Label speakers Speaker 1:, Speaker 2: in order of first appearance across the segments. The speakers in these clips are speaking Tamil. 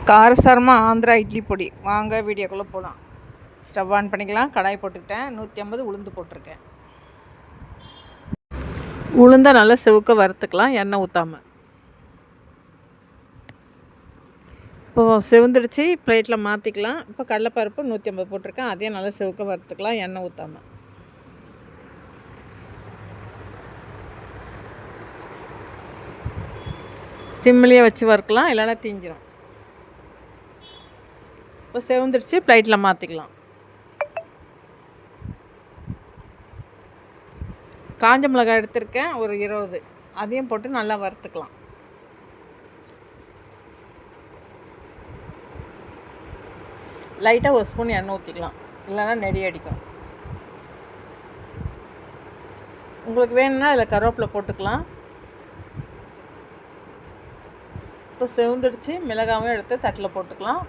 Speaker 1: காரசாரமாக ஆந்திரா இட்லி பொடி வாங்க வீடியோக்குள்ளே போகலாம். ஸ்டவ் ஆன் பண்ணிக்கலாம். கடாய் போட்டுக்கிட்டேன். 150 உளுந்து போட்டிருக்கேன். உளுந்தை நல்லா செவுக்க வறுத்துக்கலாம், எண்ணெய் ஊற்றாமல். இப்போது செவந்துடுச்சு, பிளேட்டில் மாற்றிக்கலாம். இப்போ கடலைப்பருப்பு 150 போட்டிருக்கேன். அதையும் நல்லா செவுக்க வறுத்துக்கலாம், எண்ணெய் ஊற்றாமல். சிம்மிலேயே வச்சு வறுக்கலாம், இல்லைன்னா தீஞ்சிடும். இப்போ செவந்துடுச்சு, பிளேட்டில் மாற்றிக்கலாம். காஞ்ச மிளகாய் எடுத்திருக்கேன், ஒரு 20. அதையும் போட்டு நல்லா வறுத்துக்கலாம். லைட்டாக ஒரு ஸ்பூன் எண்ணெய் ஊற்றிக்கலாம், இல்லைன்னா நெடி அடிக்கும். உங்களுக்கு வேணும்னா அதில் கருவேப்பிலை போட்டுக்கலாம். இப்போ செவந்துடுச்சு, மிளகாவும் எடுத்து தட்டில் போட்டுக்கலாம்.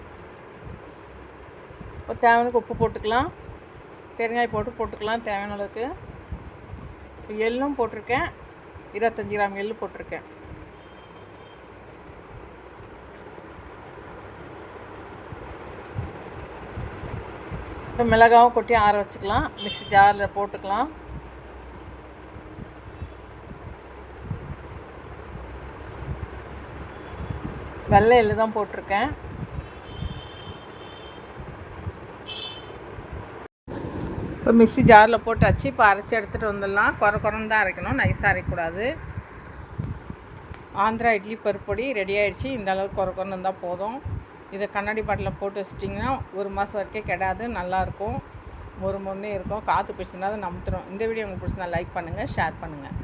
Speaker 1: இப்போ தேவையான உப்பு போட்டுக்கலாம், பெருங்காயம் போட்டுக்கலாம் தேவையான அளவுக்கு. எள்ளும் போட்டிருக்கேன், 25 கிராம் எள்ளு போட்டிருக்கேன். இப்போ மிளகாவும் கொட்டி ஆற வச்சுக்கலாம். மிக்ஸி ஜாரில் போட்டுக்கலாம். வெள்ளை எள்ளு தான் போட்டிருக்கேன். இப்போ மிக்ஸி ஜாரில் போட்டாச்சு. இப்போ அரைச்சி எடுத்துகிட்டு வந்துடலாம். குறன்னு தான் அரைக்கணும், நைஸாக அரைக்கக்கூடாது. ஆந்திரா இட்லி பருப்பொடி ரெடி ஆகிடுச்சு. இந்த அளவுக்கு குறன்னு இருந்தால் போதும். இதை கண்ணாடி பாட்டில் போட்டு வச்சிட்டிங்கன்னா 1 மாதம் வரைக்கும் கெடாது, நல்லாயிருக்கும். மொறு மொறுனே இருக்கும். காற்று பிடிச்சினா தான் நமுத்துரும். இந்த வீடியோ உங்களுக்கு பிடிச்சிருந்தா லைக் பண்ணுங்கள், ஷேர் பண்ணுங்கள்.